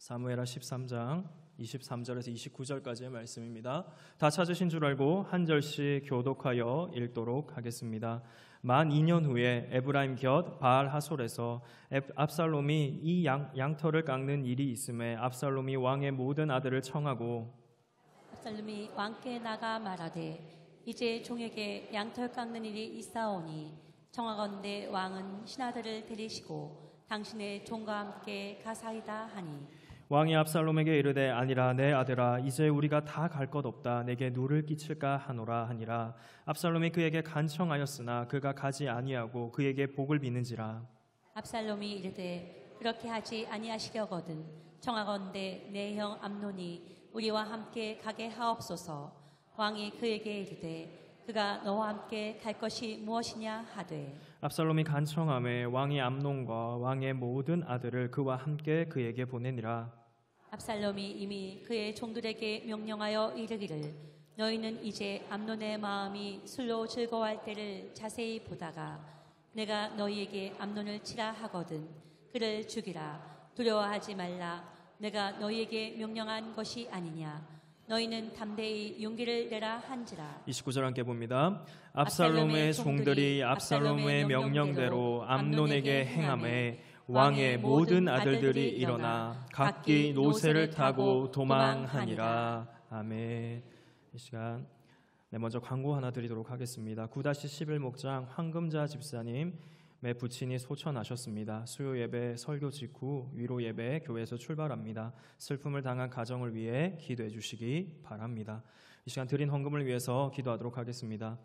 사무엘하 13장 23절에서 29절까지의 말씀입니다. 다 찾으신 줄 알고 한 절씩 교독하여 읽도록 하겠습니다. 만 2년 후에 에브라임 곁 바알 하솔에서 압살롬이 이 양털을 깎는 일이 있음에 압살롬이 왕의 모든 아들을 청하고 압살롬이 왕께 나가 말하되 이제 종에게 양털 깎는 일이 있사오니 청하건대 왕은 신하들을 데리시고 당신의 종과 함께 가사이다 하니 왕이 압살롬에게 이르되 아니라 내 아들아 이제 우리가 다 갈 것 없다 내게 누를 끼칠까 하노라 하니라. 압살롬이 그에게 간청하였으나 그가 가지 아니하고 그에게 복을 비는지라. 압살롬이 이르되 그렇게 하지 아니하시려거든 청하건대 내 형 암논이 우리와 함께 가게 하옵소서. 왕이 그에게 이르되 그가 너와 함께 갈 것이 무엇이냐 하되 압살롬이 간청하매 왕이 암논과 왕의 모든 아들을 그와 함께 그에게 보내니라. 압살롬이 이미 그의 종들에게 명령하여 이르기를 너희는 이제 암논의 마음이 술로 즐거워할 때를 자세히 보다가 내가 너희에게 암논을 치라 하거든 그를 죽이라. 두려워하지 말라. 내가 너희에게 명령한 것이 아니냐. 너희는 담대히 용기를 내라 한지라. 29절 함께 봅니다. 압살롬의 종들이 압살롬의 명령대로 암논에게 행하매 왕의 모든 아들들이 일어나 각기 노새를 타고 도망하니라. 아멘. 이 시간 먼저 광고 하나 드리도록 하겠습니다. 9-11 목장 황금자 집사님 부친이 소천하셨습니다. 수요 예배 설교 직후 위로 예배 교회에서 출발합니다. 슬픔을 당한 가정을 위해 기도해 주시기 바랍니다. 이 시간 드린 헌금을 위해서 기도하도록 하겠습니다.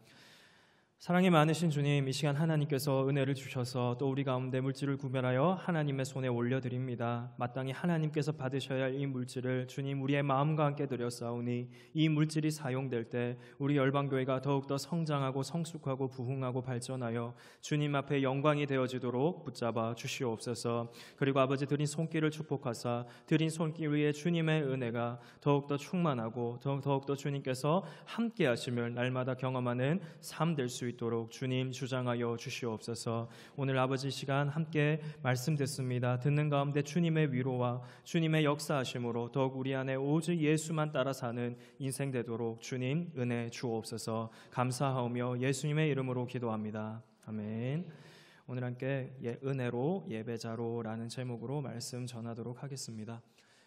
사랑이 많으신 주님, 이 시간 하나님께서 은혜를 주셔서 또 우리 가운데 물질을 구별하여 하나님의 손에 올려드립니다. 마땅히 하나님께서 받으셔야 할 이 물질을 주님 우리의 마음과 함께 드렸사오니 이 물질이 사용될 때 우리 열방교회가 더욱더 성장하고 성숙하고 부흥하고 발전하여 주님 앞에 영광이 되어지도록 붙잡아 주시옵소서. 그리고 아버지 드린 손길을 축복하사 드린 손길 위에 주님의 은혜가 더욱더 충만하고 더욱더 주님께서 함께 하심을 날마다 경험하는 삶 될 수 있도록 주님 주장하여 주시옵소서. 오늘 아버지 시간 함께 말씀 듣습니다. 듣는 가운데 주님의 위로와 주님의 역사하심으로 더욱 우리 안에 오직 예수만 따라 사는 인생 되도록 주님 은혜 주옵소서. 감사하오며 예수님의 이름으로 기도합니다. 아멘. 오늘 함께 은혜로 예배자로라는 제목으로 말씀 전하도록 하겠습니다.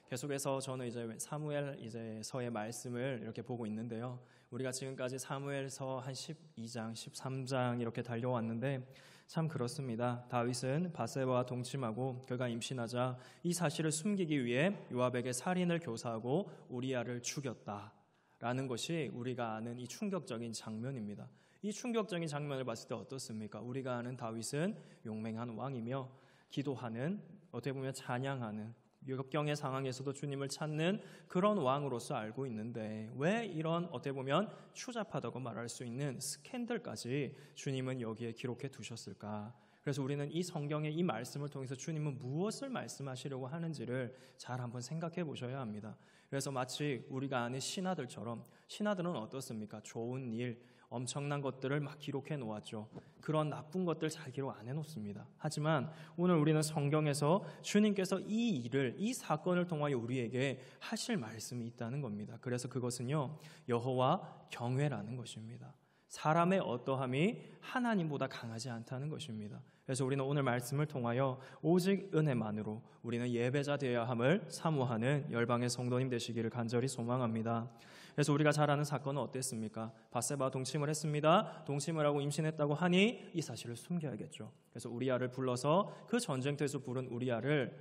계속해서 저는 이제 사무엘서의 말씀을 이렇게 보고 있는데요. 우리가 지금까지 사무엘서 한 12장, 13장 이렇게 달려왔는데 참 그렇습니다. 다윗은 밧세바와 동침하고 그가 임신하자 이 사실을 숨기기 위해 요압에게 살인을 교사하고 우리아를 죽였다라는 것이 우리가 아는 이 충격적인 장면입니다. 이 충격적인 장면을 봤을 때 어떻습니까? 우리가 아는 다윗은 용맹한 왕이며 기도하는, 어떻게 보면 찬양하는, 역경의 상황에서도 주님을 찾는 그런 왕으로서 알고 있는데 왜 이런 어떻게 보면 추잡하다고 말할 수 있는 스캔들까지 주님은 여기에 기록해 두셨을까? 그래서 우리는 이 성경의 이 말씀을 통해서 주님은 무엇을 말씀하시려고 하는지를 잘 한번 생각해 보셔야 합니다. 그래서 마치 우리가 아는 신하들처럼, 신하들은 어떻습니까? 좋은 일, 엄청난 것들을 막 기록해 놓았죠. 그런 나쁜 것들 잘 기록 안 해놓습니다. 하지만 오늘 우리는 성경에서 주님께서 이 일을, 이 사건을 통하여 우리에게 하실 말씀이 있다는 겁니다. 그래서 그것은요, 여호와 경외라는 것입니다. 사람의 어떠함이 하나님보다 강하지 않다는 것입니다. 그래서 우리는 오늘 말씀을 통하여 오직 은혜만으로 우리는 예배자 되어야 함을 사모하는 열방의 성도님 되시기를 간절히 소망합니다. 그래서 우리가 잘 아는 사건은 어땠습니까? 밧세바와 동침을 했습니다. 동침을 하고 임신했다고 하니 이 사실을 숨겨야겠죠. 그래서 우리아를 불러서 그 전쟁터에서 부른 우리아를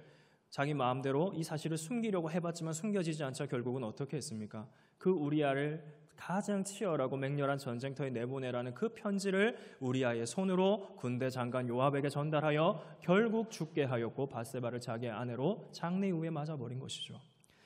자기 마음대로 이 사실을 숨기려고 해봤지만 숨겨지지 않자 결국은 어떻게 했습니까? 그 우리아를 가장 치열하고 맹렬한 전쟁터에 내보내라는 그 편지를 우리아의 손으로 군대 장관 요압에게 전달하여 결국 죽게 하였고 밧세바를 자기의 아내로 장래 이후에 맞아버린 것이죠.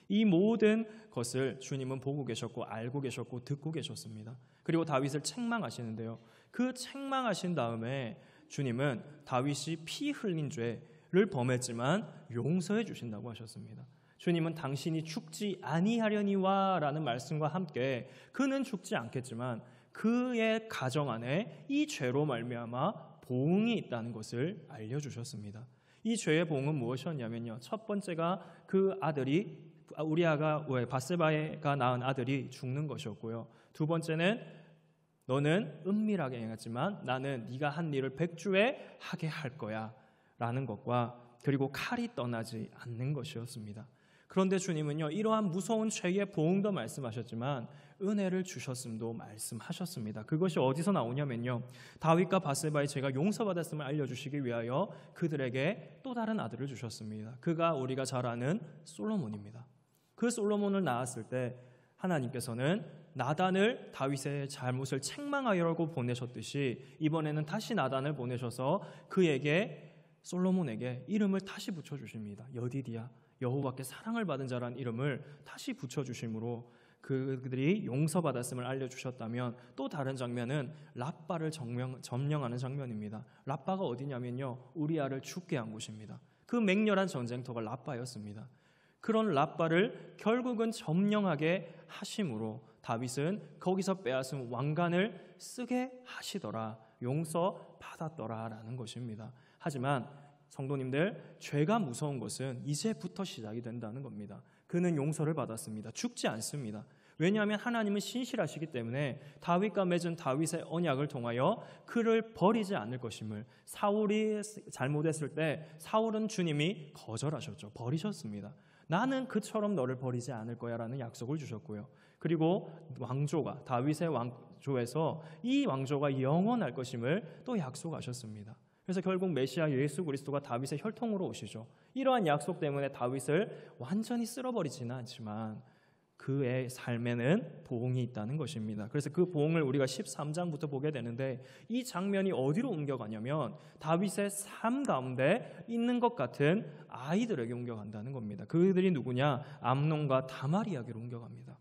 이 모든 것을 주님은 보고 계셨고 알고 계셨고 듣고 계셨습니다. 그리고 다윗을 책망하시는데요. 그 책망하신 다음에 주님은 다윗이 피 흘린 죄를 범했지만 용서해 주신다고 하셨습니다. 주님은 당신이 죽지 아니하려니와 라는 말씀과 함께 그는 죽지 않겠지만 그의 가정 안에 이 죄로 말미암아 보응이 있다는 것을 알려주셨습니다. 이 죄의 보응은 무엇이었냐면요, 첫 번째가 그 아들이 우리아가 바세바가 낳은 아들이 죽는 것이었고요. 두 번째는 너는 은밀하게 행했지만 나는 네가 한 일을 백주에 하게 할 거야 라는 것과, 그리고 칼이 떠나지 않는 것이었습니다. 그런데 주님은요, 이러한 무서운 죄의 보응도 말씀하셨지만 은혜를 주셨음도 말씀하셨습니다. 그것이 어디서 나오냐면요, 다윗과 바세바의 죄가 용서받았음을 알려주시기 위하여 그들에게 또 다른 아들을 주셨습니다. 그가 우리가 잘 아는 솔로몬입니다. 그 솔로몬을 낳았을 때 하나님께서는 나단을 다윗의 잘못을 책망하려고 보내셨듯이 이번에는 다시 나단을 보내셔서 솔로몬에게 이름을 다시 붙여주십니다. 여디디야, 여호와께 사랑을 받은 자라는 이름을 다시 붙여주심으로 그들이 용서받았음을 알려주셨다면, 또 다른 장면은 랍바를 점령하는 장면입니다. 랍바가 어디냐면요, 우리아를 죽게 한 곳입니다. 그 맹렬한 전쟁터가 랍바였습니다. 그런 랍바를 결국은 점령하게 하심으로 다윗은 거기서 빼앗은 왕관을 쓰게 하시더라, 용서받았더라라는 것입니다. 하지만 성도님들, 죄가 무서운 것은 이제부터 시작이 된다는 겁니다. 그는 용서를 받았습니다. 죽지 않습니다. 왜냐하면 하나님은 신실하시기 때문에 다윗과 맺은 다윗의 언약을 통하여 그를 버리지 않을 것임을, 사울이 잘못했을 때 사울은 주님이 거절하셨죠. 버리셨습니다. 나는 그처럼 너를 버리지 않을 거야 라는 약속을 주셨고요. 그리고 왕조가, 다윗의 왕조에서 이 왕조가 영원할 것임을 또 약속하셨습니다. 그래서 결국 메시아 예수 그리스도가 다윗의 혈통으로 오시죠. 이러한 약속 때문에 다윗을 완전히 쓸어버리지는 않지만 그의 삶에는 보응이 있다는 것입니다. 그래서 그 보응을 우리가 13장부터 보게 되는데, 이 장면이 어디로 옮겨가냐면 다윗의 삶 가운데 있는 것 같은 아이들에게 옮겨간다는 겁니다. 그들이 누구냐? 암논과 다말 이야기로 옮겨갑니다.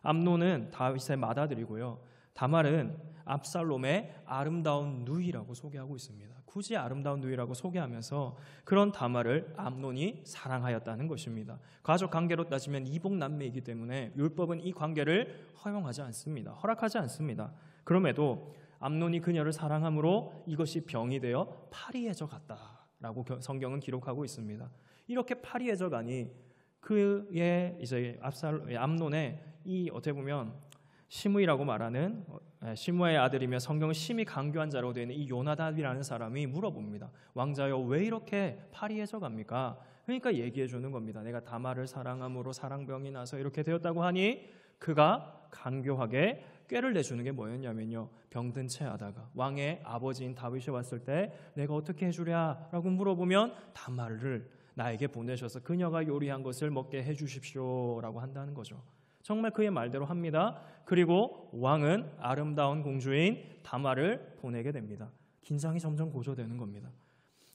암논은 다윗의 맏아들이고요, 다말은 압살롬의 아름다운 누이라고 소개하고 있습니다. 굳이 아름다운 누이라고 소개하면서 그런 다말을 암논이 사랑하였다는 것입니다. 가족 관계로 따지면 이복남매이기 때문에 율법은 이 관계를 허용하지 않습니다. 허락하지 않습니다. 그럼에도 암논이 그녀를 사랑함으로 이것이 병이 되어 파리해져 갔다라고 성경은 기록하고 있습니다. 이렇게 파리해져 가니 그의 이제 암논의 이 어떻게 보면 시므이라고 말하는 시므의 아들이며 성경은 심히 강교한 자라고 되어 있는 이 요나답이라는 사람이 물어봅니다. 왕자여, 왜 이렇게 파리해져 갑니까? 그러니까 얘기해 주는 겁니다. 내가 다말을 사랑함으로 사랑병이 나서 이렇게 되었다고 하니 그가 간교하게 꾀를 내주는 게 뭐였냐면요, 병든 채 하다가 왕의 아버지인 다윗이 왔을 때 내가 어떻게 해주랴 라고 물어보면 다말을 나에게 보내셔서 그녀가 요리한 것을 먹게 해주십시오 라고 한다는 거죠. 정말 그의 말대로 합니다. 그리고 왕은 아름다운 공주인 다말을 보내게 됩니다. 긴장이 점점 고조되는 겁니다.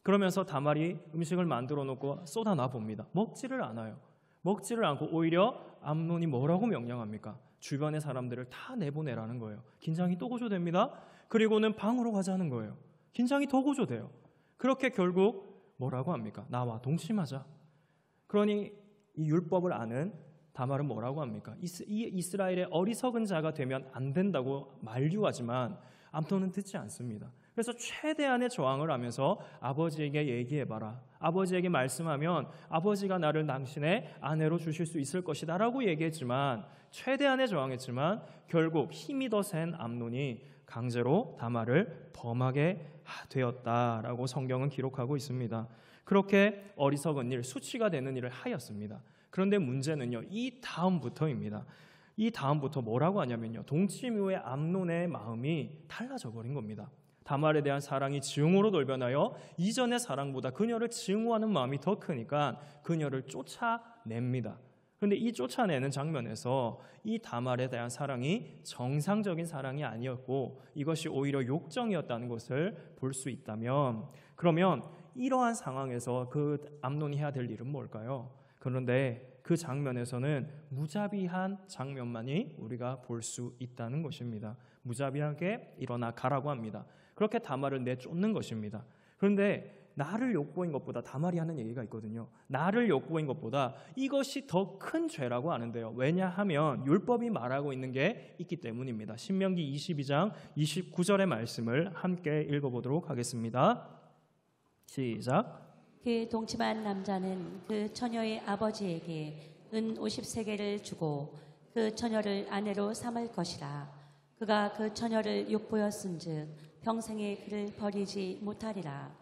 그러면서 다말이 음식을 만들어 놓고 쏟아놔 봅니다. 먹지를 않아요. 먹지를 않고 오히려 암논이 뭐라고 명령합니까? 주변의 사람들을 다 내보내라는 거예요. 긴장이 또 고조됩니다. 그리고는 방으로 가자는 거예요. 긴장이 더 고조돼요. 그렇게 결국 뭐라고 합니까? 나와 동침하자. 그러니 이 율법을 아는 다말은 뭐라고 합니까? 이스라엘의 어리석은 자가 되면 안 된다고 만류하지만 암논은 듣지 않습니다. 그래서 최대한의 저항을 하면서 아버지에게 얘기해봐라. 아버지에게 말씀하면 아버지가 나를 당신의 아내로 주실 수 있을 것이다 라고 얘기했지만, 최대한의 저항했지만 결국 힘이 더 센 암논이 강제로 다말을 범하게 되었다라고 성경은 기록하고 있습니다. 그렇게 어리석은 일, 수치가 되는 일을 하였습니다. 그런데 문제는요, 이 다음부터입니다. 이 다음부터 뭐라고 하냐면요, 동침 이후에 암논의 마음이 달라져 버린 겁니다. 다말에 대한 사랑이 증오로 돌변하여 이전의 사랑보다 그녀를 증오하는 마음이 더 크니까 그녀를 쫓아냅니다. 그런데 이 쫓아내는 장면에서 이 다말에 대한 사랑이 정상적인 사랑이 아니었고 이것이 오히려 욕정이었다는 것을 볼 수 있다면, 그러면 이러한 상황에서 그 암논이 해야 될 일은 뭘까요? 그런데 그 장면에서는 무자비한 장면만이 우리가 볼 수 있다는 것입니다. 무자비하게 일어나 가라고 합니다. 그렇게 다말을 내쫓는 것입니다. 그런데 나를 욕보인 것보다, 다말이 하는 얘기가 있거든요. 나를 욕보인 것보다 이것이 더 큰 죄라고 하는데요. 왜냐하면 율법이 말하고 있는 게 있기 때문입니다. 신명기 22장 29절의 말씀을 함께 읽어보도록 하겠습니다. 시작. 그 동침한 남자는 그 처녀의 아버지에게 은 50세겔을 주고 그 처녀를 아내로 삼을 것이라. 그가 그 처녀를 욕보였은즉 평생에 그를 버리지 못하리라.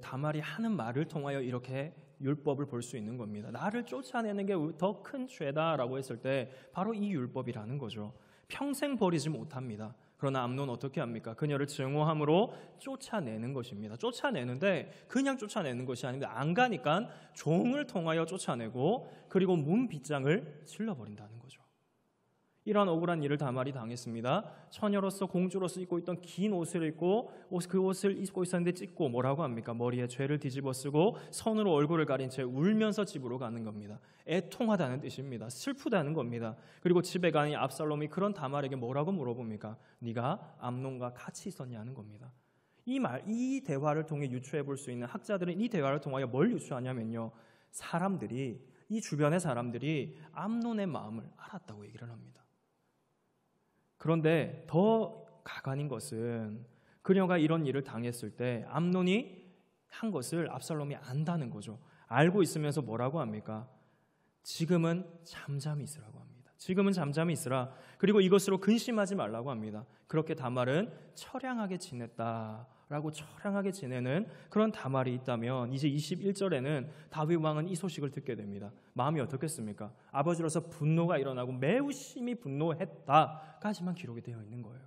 다말이 하는 말을 통하여 이렇게 율법을 볼 수 있는 겁니다. 나를 쫓아내는 게 더 큰 죄다라고 했을 때 바로 이 율법이라는 거죠. 평생 버리지 못합니다. 그러나 암논 어떻게 합니까? 그녀를 증오함으로 쫓아내는 것입니다. 쫓아내는데 그냥 쫓아내는 것이 아닌데 안 가니까 종을 통하여 쫓아내고 그리고 문 빗장을 질러버린다는 거죠. 이러한 억울한 일을 다말이 당했습니다. 처녀로서 공주로서 입고 있던 긴 옷을 입고 그 옷을 입고 있었는데 찢고 뭐라고 합니까? 머리에 죄를 뒤집어 쓰고 손으로 얼굴을 가린 채 울면서 집으로 가는 겁니다. 애통하다는 뜻입니다. 슬프다는 겁니다. 그리고 집에 가니 압살롬이 그런 다말에게 뭐라고 물어봅니까? 네가 암논과 같이 있었냐는 겁니다. 이 대화를 통해 유추해 볼 수 있는 학자들은 이 대화를 통하여 뭘 유추하냐면요, 이 주변의 사람들이 암논의 마음을 알았다고 얘기를 합니다. 그런데 더 가관인 것은 그녀가 이런 일을 당했을 때 암논이 한 것을 압살롬이 안다는 거죠. 알고 있으면서 뭐라고 합니까? 지금은 잠잠히 있으라고 합니다. 지금은 잠잠히 있으라. 그리고 이것으로 근심하지 말라고 합니다. 그렇게 다말은 처량하게 지냈다라고 처량하게 지내는 그런 다말이 있다면 이제 21절에는 다윗 왕은 이 소식을 듣게 됩니다. 마음이 어떻겠습니까? 아버지로서 분노가 일어나고 매우 심히 분노했다까지만 기록이 되어 있는 거예요.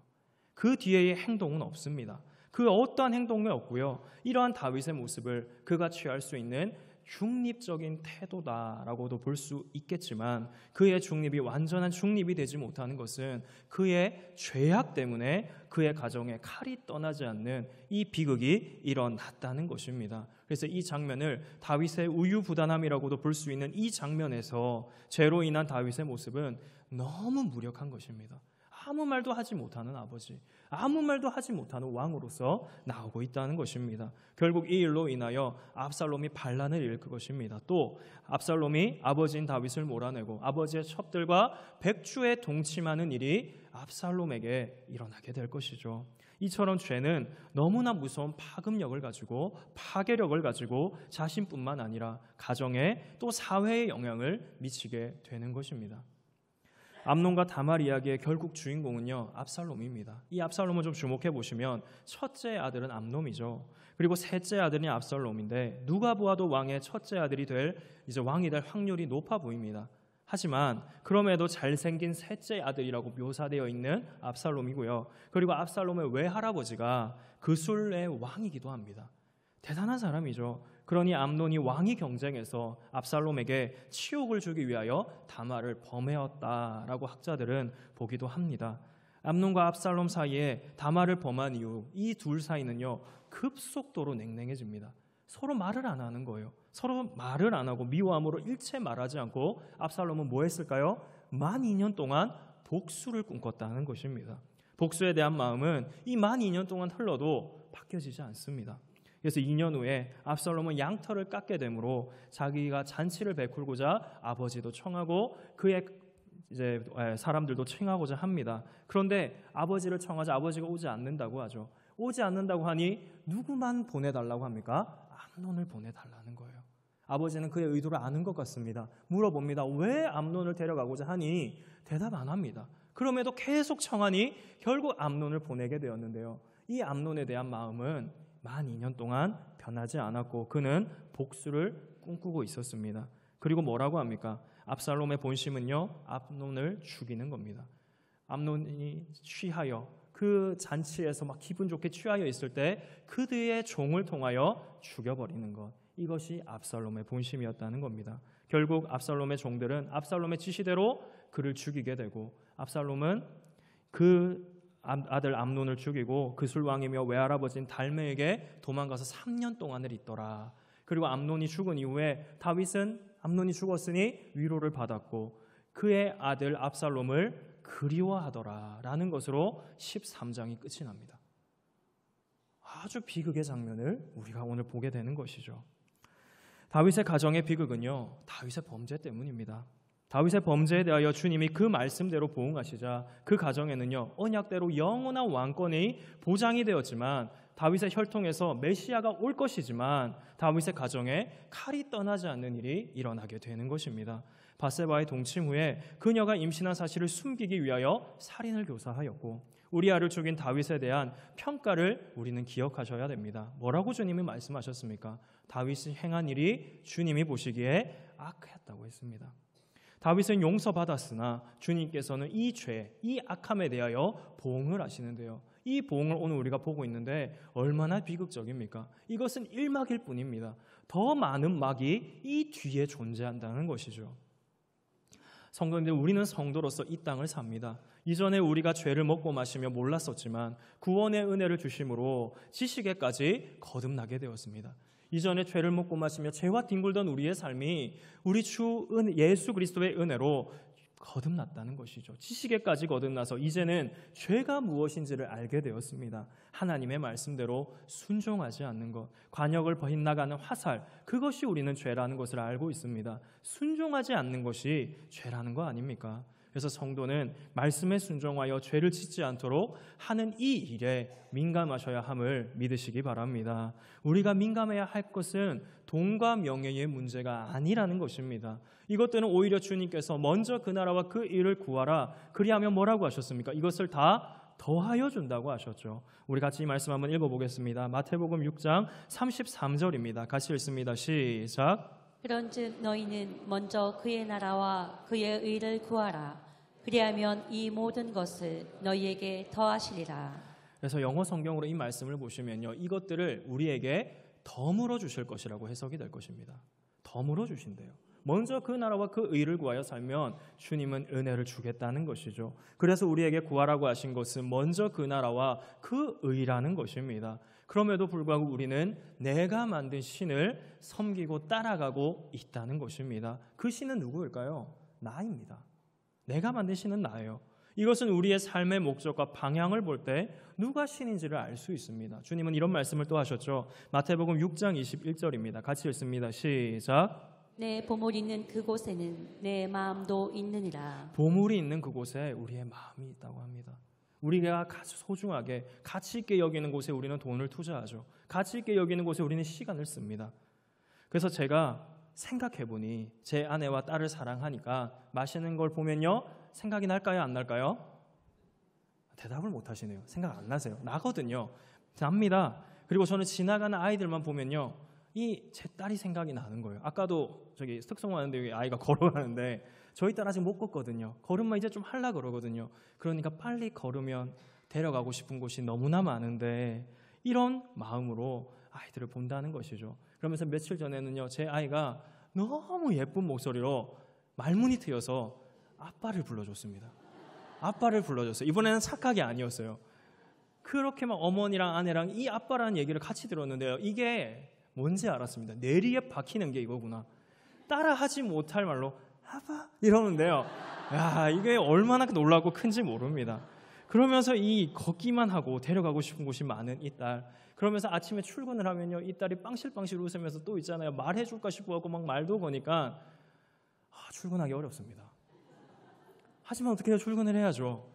그 뒤에의 행동은 없습니다. 그 어떠한 행동이 없고요. 이러한 다윗의 모습을 그가 취할 수 있는 중립적인 태도다라고도 볼 수 있겠지만 그의 중립이 완전한 중립이 되지 못하는 것은 그의 죄악 때문에 그의 가정에 칼이 떠나지 않는 이 비극이 일어났다는 것입니다. 그래서 이 장면을 다윗의 우유부단함이라고도 볼 수 있는 이 장면에서 죄로 인한 다윗의 모습은 너무 무력한 것입니다. 아무 말도 하지 못하는 아버지, 아무 말도 하지 못하는 왕으로서 나오고 있다는 것입니다. 결국 이 일로 인하여 압살롬이 반란을 일으킬 것입니다. 또 압살롬이 아버지인 다윗을 몰아내고 아버지의 첩들과 백주에 동침하는 일이 압살롬에게 일어나게 될 것이죠. 이처럼 죄는 너무나 무서운 파급력을 가지고 파괴력을 가지고 자신뿐만 아니라 가정에 또 사회에 영향을 미치게 되는 것입니다. 암논과 다말 이야기의 결국 주인공은요, 압살롬입니다. 이 압살롬을 좀 주목해 보시면 첫째 아들은 암논이죠. 그리고 셋째 아들이 압살롬인데 누가 보아도 왕의 첫째 아들이 왕이 될 확률이 높아 보입니다. 하지만 그럼에도 잘생긴 셋째 아들이라고 묘사되어 있는 압살롬이고요. 그리고 압살롬의 외할아버지가 그술의 왕이기도 합니다. 대단한 사람이죠. 그러니 암논이 왕위 경쟁에서 압살롬에게 치욕을 주기 위하여 다말을 범해었다라고 학자들은 보기도 합니다. 암논과 압살롬 사이에 다말을 범한 이후 이 둘 사이는요, 급속도로 냉랭해집니다. 서로 말을 안 하는 거예요. 서로 말을 안 하고 미워함으로 일체 말하지 않고 압살롬은 뭐 했을까요? 만 2년 동안 복수를 꿈꿨다는 것입니다. 복수에 대한 마음은 이 만 2년 동안 흘러도 바뀌어지지 않습니다. 그래서 2년 후에 압살롬은 양털을 깎게 되므로 자기가 잔치를 베풀고자 아버지도 청하고 그의 사람들도 청하고자 합니다. 그런데 아버지를 청하자 아버지가 오지 않는다고 하죠. 오지 않는다고 하니 누구만 보내달라고 합니까? 암논을 보내달라는 거예요. 아버지는 그의 의도를 아는 것 같습니다. 물어봅니다. 왜 암논을 데려가고자 하니? 대답 안 합니다. 그럼에도 계속 청하니 결국 암논을 보내게 되었는데요. 이 암논에 대한 마음은 만 2년 동안 변하지 않았고 그는 복수를 꿈꾸고 있었습니다. 그리고 뭐라고 합니까? 압살롬의 본심은요, 암논을 죽이는 겁니다. 암논이 취하여 그 잔치에서 막 기분 좋게 취하여 있을 때 그들의 종을 통하여 죽여버리는 것, 이것이 압살롬의 본심이었다는 겁니다. 결국 압살롬의 종들은 압살롬의 지시대로 그를 죽이게 되고 압살롬은 그 아들 암논을 죽이고 그술 왕이며 외할아버지인 달메에게 도망가서 3년 동안을 있더라. 그리고 암논이 죽은 이후에 다윗은 암논이 죽었으니 위로를 받았고 그의 아들 압살롬을 그리워하더라 라는 것으로 13장이 끝이 납니다. 아주 비극의 장면을 우리가 오늘 보게 되는 것이죠. 다윗의 가정의 비극은요, 다윗의 범죄 때문입니다. 다윗의 범죄에 대하여 주님이 그 말씀대로 보응하시자 그 가정에는요, 언약대로 영원한 왕권이 보장이 되었지만 다윗의 혈통에서 메시아가 올 것이지만 다윗의 가정에 칼이 떠나지 않는 일이 일어나게 되는 것입니다. 밧세바의 동침 후에 그녀가 임신한 사실을 숨기기 위하여 살인을 교사하였고 우리아를 죽인 다윗에 대한 평가를 우리는 기억하셔야 됩니다. 뭐라고 주님이 말씀하셨습니까? 다윗이 행한 일이 주님이 보시기에 악했다고 했습니다. 다윗은 용서받았으나 주님께서는 이 죄, 이 악함에 대하여 보응을 하시는데요. 이 보응을 오늘 우리가 보고 있는데 얼마나 비극적입니까? 이것은 1막일 뿐입니다. 더 많은 막이 이 뒤에 존재한다는 것이죠. 성도님들, 우리는 성도로서 이 땅을 삽니다. 이전에 우리가 죄를 먹고 마시며 몰랐었지만 구원의 은혜를 주심으로 지식에까지 거듭나게 되었습니다. 이전에 죄를 먹고 마시며 죄와 뒹굴던 우리의 삶이 우리 주 예수 그리스도의 은혜로 거듭났다는 것이죠. 지식에까지 거듭나서 이제는 죄가 무엇인지를 알게 되었습니다. 하나님의 말씀대로 순종하지 않는 것, 관역을 빗나가는 화살, 그것이 우리는 죄라는 것을 알고 있습니다. 순종하지 않는 것이 죄라는 거 아닙니까? 그래서 성도는 말씀에 순종하여 죄를 짓지 않도록 하는 이 일에 민감하셔야 함을 믿으시기 바랍니다. 우리가 민감해야 할 것은 돈과 명예의 문제가 아니라는 것입니다. 이것들은 오히려 주님께서 먼저 그 나라와 그 일을 구하라, 그리하면 뭐라고 하셨습니까? 이것을 다 더하여 준다고 하셨죠. 우리 같이 이 말씀 한번 읽어보겠습니다. 마태복음 6장 33절입니다. 같이 읽습니다. 시작. 그런즉 너희는 먼저 그의 나라와 그의 의를 구하라. 그리하면 이 모든 것을 너희에게 더하시리라. 그래서 영어 성경으로 이 말씀을 보시면요, 이것들을 우리에게 덤으로 주실 것이라고 해석이 될 것입니다. 덤으로 주신대요. 먼저 그 나라와 그 의를 구하여 살면 주님은 은혜를 주겠다는 것이죠. 그래서 우리에게 구하라고 하신 것은 먼저 그 나라와 그 의라는 것입니다. 그럼에도 불구하고 우리는 내가 만든 신을 섬기고 따라가고 있다는 것입니다. 그 신은 누구일까요? 나입니다. 내가 만든 신은 나예요. 이것은 우리의 삶의 목적과 방향을 볼 때 누가 신인지를 알 수 있습니다. 주님은 이런 말씀을 또 하셨죠. 마태복음 6장 21절입니다. 같이 읽습니다. 시작. 내 보물 있는 그곳에는 내 마음도 있느니라. 보물이 있는 그곳에 우리의 마음이 있다고 합니다. 우리가 소중하게 가치 있게 여기는 곳에 우리는 돈을 투자하죠. 가치 있게 여기는 곳에 우리는 시간을 씁니다. 그래서 제가 생각해보니 제 아내와 딸을 사랑하니까 맛있는 걸 보면요, 생각이 날까요, 안 날까요? 대답을 못 하시네요. 생각 안 나세요? 나거든요. 납니다. 그리고 저는 지나가는 아이들만 보면요, 제 딸이 생각이 나는 거예요. 아까도 저기 특송하는데 아이가 걸어가는데 저희 딸 아직 못 걷거든요. 걸음만 이제 좀 하려고 그러거든요. 그러니까 빨리 걸으면 데려가고 싶은 곳이 너무나 많은데 이런 마음으로 아이들을 본다는 것이죠. 그러면서 며칠 전에는요, 제 아이가 너무 예쁜 목소리로 말문이 트여서 아빠를 불러줬습니다. 아빠를 불러줬어요. 이번에는 착각이 아니었어요. 그렇게 막 어머니랑 아내랑 이 아빠라는 얘기를 같이 들었는데요, 이게 뭔지 알았습니다. 뇌리에 박히는 게 이거구나. 따라하지 못할 말로 아빠 이러는데요, 야, 이게 얼마나 놀라고 큰지 모릅니다. 그러면서 이 걷기만 하고 데려가고 싶은 곳이 많은 이 딸, 그러면서 아침에 출근을 하면요, 이 딸이 빵실빵실 웃으면서 또 있잖아요, 말해줄까 싶어하고 막 말도 거니까 출근하기 어렵습니다. 하지만 어떻게 해요? 출근을 해야죠.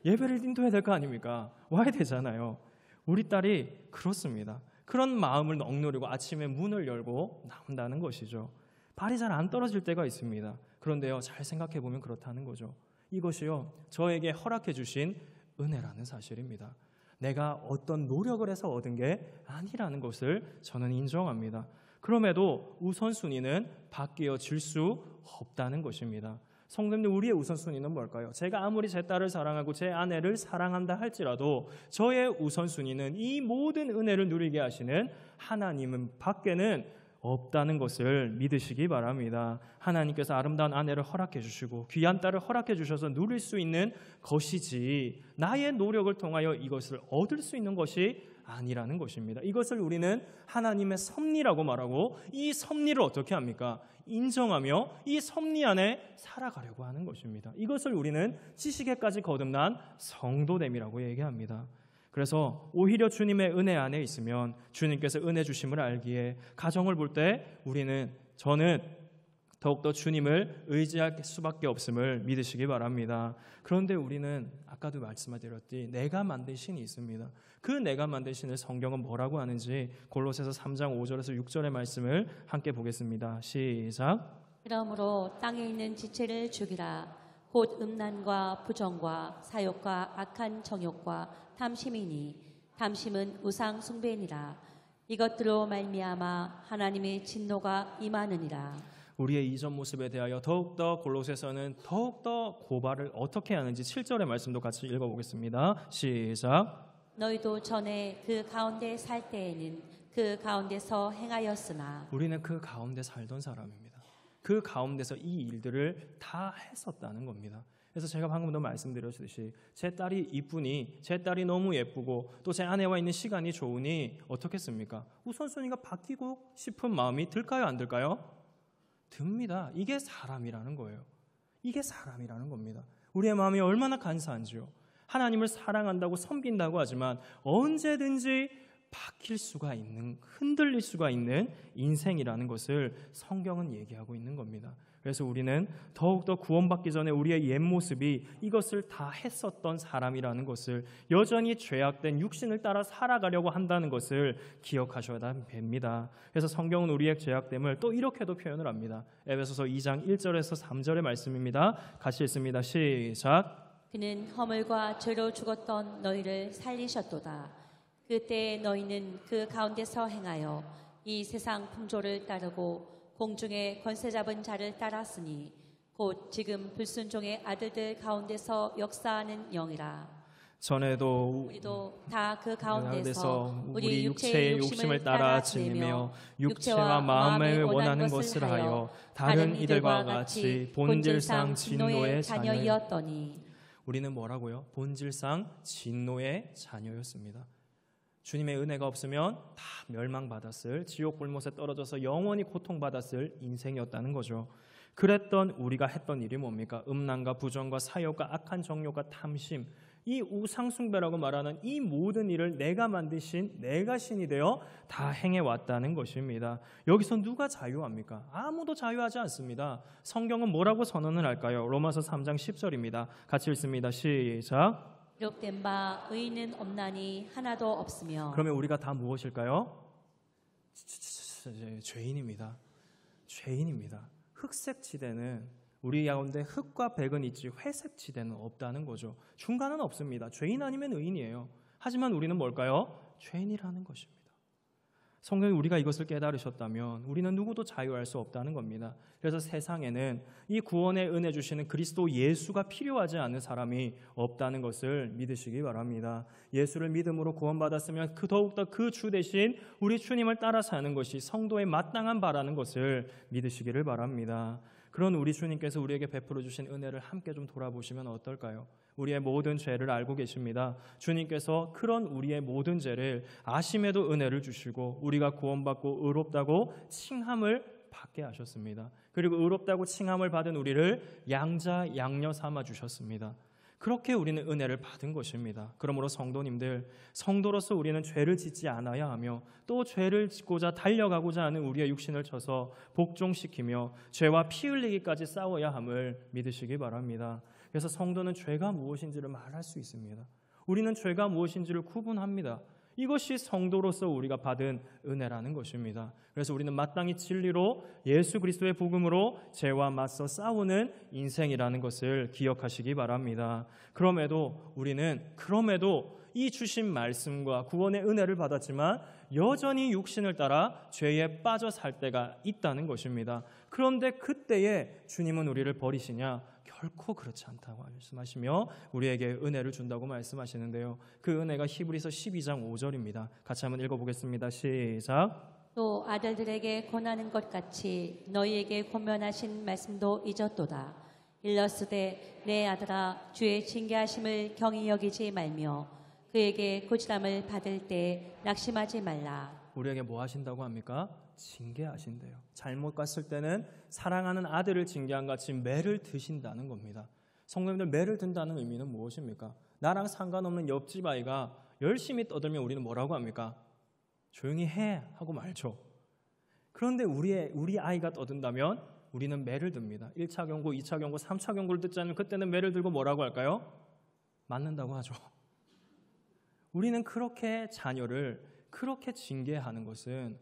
예배를 인도해야 될 거 아닙니까? 와야 되잖아요. 우리 딸이 그렇습니다. 그런 마음을 억누르고 아침에 문을 열고 나온다는 것이죠. 발이 잘 안 떨어질 때가 있습니다. 그런데요, 잘 생각해 보면 그렇다는 거죠. 이것이요, 저에게 허락해 주신 은혜라는 사실입니다. 내가 어떤 노력을 해서 얻은 게 아니라는 것을 저는 인정합니다. 그럼에도 우선순위는 바뀌어질 수 없다는 것입니다. 성도님들, 우리의 우선순위는 뭘까요? 제가 아무리 제 딸을 사랑하고 제 아내를 사랑한다 할지라도 저의 우선순위는 이 모든 은혜를 누리게 하시는 하나님은 밖에는 없다는 것을 믿으시기 바랍니다. 하나님께서 아름다운 아내를 허락해 주시고 귀한 딸을 허락해 주셔서 누릴 수 있는 것이지 나의 노력을 통하여 이것을 얻을 수 있는 것이 아니라는 것입니다. 이것을 우리는 하나님의 섭리라고 말하고 이 섭리를 어떻게 합니까? 인정하며 이 섭리 안에 살아가려고 하는 것입니다. 이것을 우리는 지식에까지 거듭난 성도됨이라고 얘기합니다. 그래서 오히려 주님의 은혜 안에 있으면 주님께서 은혜 주심을 알기에 가정을 볼 때 저는 더욱더 주님을 의지할 수밖에 없음을 믿으시기 바랍니다. 그런데 우리는 아까도 말씀드렸듯이 내가 만든 신이 있습니다. 그 내가 만든 신을 성경은 뭐라고 하는지 골로새서 3장 5절에서 6절의 말씀을 함께 보겠습니다. 시작. 그러므로 땅에 있는 지체를 죽이라. 곧 음란과 부정과 사욕과 악한 정욕과 탐심이니 탐심은 우상 숭배니라. 이것들로 말미암아 하나님의 진노가 임하느니라. 우리의 이전 모습에 대하여 더욱더 골로새서는 더욱더 고발을 어떻게 하는지 7절의 말씀도 같이 읽어보겠습니다. 시작. 너희도 전에 그 가운데 살 때에는 그 가운데서 행하였으나. 우리는 그 가운데 살던 사람입니다. 그 가운데서 이 일들을 다 했었다는 겁니다. 그래서 제가 방금도 말씀드렸듯이 제 딸이 이쁘니, 제 딸이 너무 예쁘고 또 제 아내와 있는 시간이 좋으니 어떻겠습니까? 우선순위가 바뀌고 싶은 마음이 들까요, 안 들까요? 듭니다. 이게 사람이라는 거예요. 이게 사람이라는 겁니다. 우리의 마음이 얼마나 간사한지요. 하나님을 사랑한다고 섬긴다고 하지만 언제든지 바뀔 수가 있는, 흔들릴 수가 있는 인생이라는 것을 성경은 얘기하고 있는 겁니다. 그래서 우리는 더욱더 구원받기 전에 우리의 옛 모습이 이것을 다 했었던 사람이라는 것을, 여전히 죄악된 육신을 따라 살아가려고 한다는 것을 기억하셔야 됩니다. 그래서 성경은 우리의 죄악됨을 또 이렇게도 표현을 합니다. 에베소서 2장 1절에서 3절의 말씀입니다. 같이 읽습니다. 시작. 그는 허물과 죄로 죽었던 너희를 살리셨도다. 그때 너희는 그 가운데서 행하여 이 세상 풍조를 따르고 공중에 권세 잡은 자를 따랐으니 곧 지금 불순종의 아들들 가운데서 역사하는 영이라. 전에도 우리도 다 그 가운데서 우리 육체의 욕심을 따라 지내며 육체와 마음을 원하는 것을 하여 다른 이들과 같이 본질상 진노의 자녀이었더니. 우리는 뭐라고요? 본질상 진노의 자녀였습니다. 주님의 은혜가 없으면 다 멸망받았을, 지옥 골못에 떨어져서 영원히 고통받았을 인생이었다는 거죠. 그랬던 우리가 했던 일이 뭡니까? 음란과 부정과 사욕과 악한 정욕과 탐심, 이 우상숭배라고 말하는 이 모든 일을 내가 만드신, 내가 신이 되어 다 행해왔다는 것입니다. 여기서 누가 자유합니까? 아무도 자유하지 않습니다. 성경은 뭐라고 선언을 할까요? 로마서 3장 10절입니다. 같이 읽습니다. 시작. 기록된 바 의인은 없나니 하나도 없으며. 그러면 우리가 다 무엇일까요? 죄인입니다. 죄인입니다. 흑색 지대는 우리 가운데 흑과 백은 있지 회색 지대는 없다는 거죠. 중간은 없습니다. 죄인 아니면 의인이에요. 하지만 우리는 뭘까요? 죄인이라는 것입니다. 성경이 우리가 이것을 깨달으셨다면 우리는 누구도 자유할 수 없다는 겁니다. 그래서 세상에는 이 구원의 은혜 주시는 그리스도 예수가 필요하지 않은 사람이 없다는 것을 믿으시기 바랍니다. 예수를 믿음으로 구원받았으면 더욱더 그 주 대신 우리 주님을 따라 사는 것이 성도의 마땅한 바라는 것을 믿으시기를 바랍니다. 그런 우리 주님께서 우리에게 베풀어 주신 은혜를 함께 좀 돌아보시면 어떨까요? 우리의 모든 죄를 알고 계십니다. 주님께서 그런 우리의 모든 죄를 아심에도 은혜를 주시고 우리가 구원받고 의롭다고 칭함을 받게 하셨습니다. 그리고 의롭다고 칭함을 받은 우리를 양자 양녀 삼아 주셨습니다. 그렇게 우리는 은혜를 받은 것입니다. 그러므로 성도님들, 성도로서 우리는 죄를 짓지 않아야 하며 또 죄를 짓고자 달려가고자 하는 우리의 육신을 쳐서 복종시키며 죄와 피 흘리기까지 싸워야 함을 믿으시기 바랍니다. 그래서 성도는 죄가 무엇인지를 말할 수 있습니다. 우리는 죄가 무엇인지를 구분합니다. 이것이 성도로서 우리가 받은 은혜라는 것입니다. 그래서 우리는 마땅히 진리로 예수 그리스도의 복음으로 죄와 맞서 싸우는 인생이라는 것을 기억하시기 바랍니다. 그럼에도 우리는 이 주신 말씀과 구원의 은혜를 받았지만 여전히 육신을 따라 죄에 빠져 살 때가 있다는 것입니다. 그런데 그때에 주님은 우리를 버리시냐? 결코 그렇지 않다고 말씀하시며 우리에게 은혜를 준다고 말씀하시는데요. 그 은혜가 히브리서 12장 5절입니다. 같이 한번 읽어보겠습니다. 시작. 또 아들들에게 권하는 것 같이 너희에게 권면하신 말씀도 잊었도다. 일러스되 내 아들아 주의 징계하심을 경히 여기지 말며 그에게 고지람을 받을 때 낙심하지 말라. 우리에게 뭐 하신다고 합니까? 징계하신대요. 잘못 갔을 때는 사랑하는 아들을 징계한 같이 매를 드신다는 겁니다. 성도님들, 매를 든다는 의미는 무엇입니까? 나랑 상관없는 옆집 아이가 열심히 떠들면 우리는 뭐라고 합니까? 조용히 해 하고 말죠. 그런데 우리 아이가 떠든다면 우리는 매를 듭니다. 1차 경고, 2차 경고, 3차 경고를 듣지 않으면 그때는 매를 들고 뭐라고 할까요? 맞는다고 하죠. 우리는 그렇게 자녀를 그렇게 징계하는 것은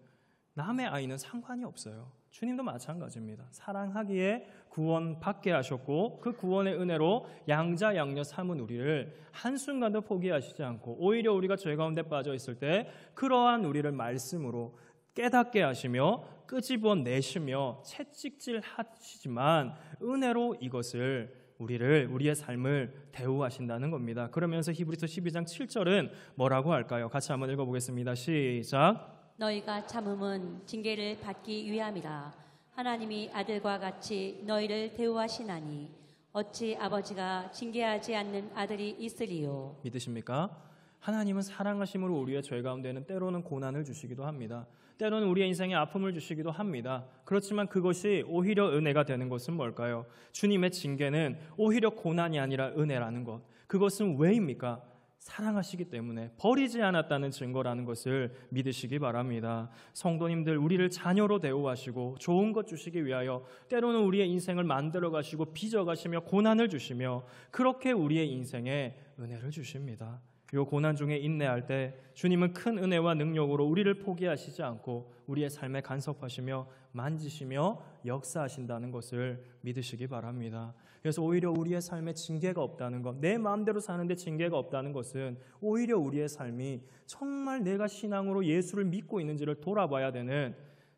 남의 아이는 상관이 없어요. 주님도 마찬가지입니다. 사랑하기에 구원받게 하셨고 그 구원의 은혜로 양자 양녀 삼은 우리를 한순간도 포기하시지 않고 오히려 우리가 죄 가운데 빠져 있을 때 그러한 우리를 말씀으로 깨닫게 하시며 끄집어내시며 채찍질 하시지만 은혜로 이것을 우리의 삶을 대우하신다는 겁니다. 그러면서 히브리서 12장 7절은 뭐라고 할까요? 같이 한번 읽어보겠습니다. 시작. 너희가 참음은 징계를 받기 위함이라. 하나님이 아들과 같이 너희를 대우하시나니 어찌 아버지가 징계하지 않는 아들이 있으리요. 믿으십니까? 하나님은 사랑하심으로 우리의 죄 가운데는 때로는 고난을 주시기도 합니다. 때로는 우리의 인생에 아픔을 주시기도 합니다. 그렇지만 그것이 오히려 은혜가 되는 것은 뭘까요? 주님의 징계는 오히려 고난이 아니라 은혜라는 것. 그것은 왜입니까? 사랑하시기 때문에 버리지 않았다는 증거라는 것을 믿으시기 바랍니다. 성도님들, 우리를 자녀로 대우하시고 좋은 것 주시기 위하여 때로는 우리의 인생을 만들어 가시고 빚어 가시며 고난을 주시며 그렇게 우리의 인생에 은혜를 주십니다. 이 고난 중에 인내할 때 주님은 큰 은혜와 능력으로 우리를 포기하시지 않고 우리의 삶에 간섭하시며 만지시며 역사하신다는 것을 믿으시기 바랍니다. 그래서 오히려 우리의 삶에 징계가 없다는 것, 내 마음대로 사는데 징계가 없다는 것은 오히려 우리의 삶이 정말 내가 신앙으로 예수를 믿고 있는지를 돌아봐야 되는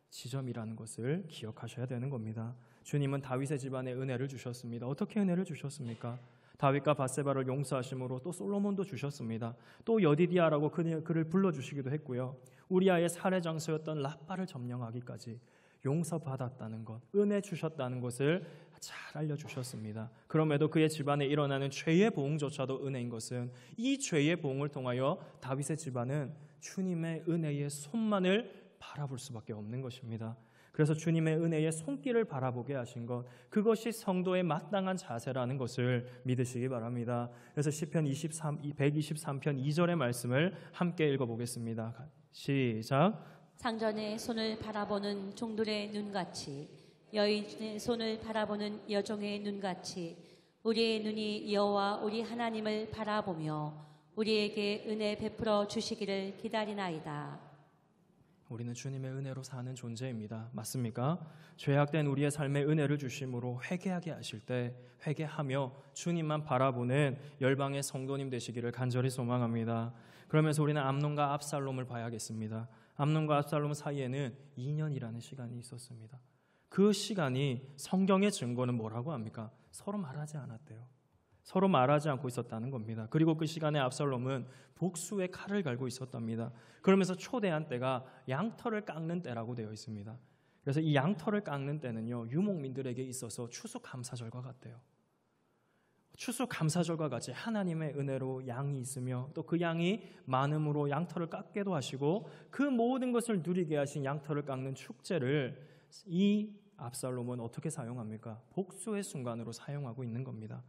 지점이라는 것을 기억하셔야 되는 겁니다. 주님은 다윗의 집안에 은혜를 주셨습니다. 어떻게 은혜를 주셨습니까? 다윗과 밧세바를 용서하심으로 또 솔로몬도 주셨습니다. 또 여디디아라고 그를 불러주시기도 했고요. 우리아의 살해 장소였던 라빠를 점령하기까지 용서받았다는 것, 은혜 주셨다는 것을 잘 알려주셨습니다. 그럼에도 그의 집안에 일어나는 죄의 보응조차도 은혜인 것은 이 죄의 보응을 통하여 다윗의 집안은 주님의 은혜의 손만을 바라볼 수밖에 없는 것입니다. 그래서 주님의 은혜의 손길을 바라보게 하신 것, 그것이 성도의 마땅한 자세라는 것을 믿으시기 바랍니다. 그래서 시편 123편 2절의 말씀을 함께 읽어보겠습니다. 시작. 상전의 손을 바라보는 종들의 눈같이 여인의 손을 바라보는 여종의 눈같이 우리의 눈이 여호와 우리 하나님을 바라보며 우리에게 은혜 베풀어 주시기를 기다리나이다. 우리는 주님의 은혜로 사는 존재입니다. 맞습니까? 죄악된 우리의 삶에 은혜를 주심으로 회개하게 하실 때 회개하며 주님만 바라보는 열방의 성도님 되시기를 간절히 소망합니다. 그러면서 우리는 암논과 압살롬을 봐야겠습니다. 암논과 압살롬 사이에는 2년이라는 시간이 있었습니다. 그 시간이 성경의 증거는 뭐라고 합니까? 서로 말하지 않았대요. 서로 말하지 않고 있었다는 겁니다. 그리고 그 시간에 압살롬은 복수의 칼을 갈고 있었답니다. 그러면서 초대한 때가 양털을 깎는 때라고 되어 있습니다. 그래서 이 양털을 깎는 때는요, 유목민들에게 있어서 추수감사절과 같대요. 추수감사절과 같이 하나님의 은혜로 양이 있으며 또 그 양이 많음으로 양털을 깎게도 하시고 그 모든 것을 누리게 하신 양털을 깎는 축제를 이 압살롬은 어떻게 사용합니까? 복수의 순간으로 사용하고 있는 겁니다.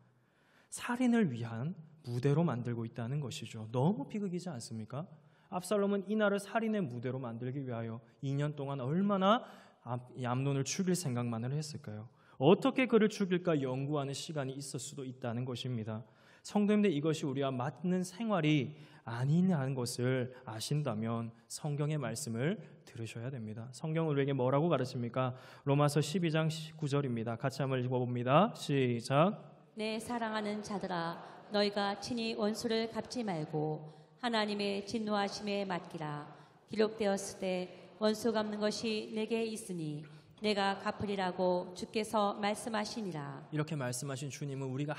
살인을 위한 무대로 만들고 있다는 것이죠. 너무 비극이지 않습니까? 압살롬은 이날을 살인의 무대로 만들기 위하여 2년 동안 얼마나 암논을 죽일 생각만을 했을까요? 어떻게 그를 죽일까 연구하는 시간이 있을 수도 있다는 것입니다. 성도님들, 이것이 우리와 맞는 생활이 아니라는 것을 아신다면 성경의 말씀을 들으셔야 됩니다. 성경은 우리에게 뭐라고 가르칩니까? 로마서 12장 19절입니다. 같이 한번 읽어봅니다. 시작. 내 사랑하는 자들아, 너희가 친히 원수를 갚지 말고 하나님의 진노하심에 맡기라. 기록되었을 때 원수 갚는 것이 내게 있으니 내가 갚으리라고 주께서 말씀하시니라. 이렇게 말씀하신 주님은 우리가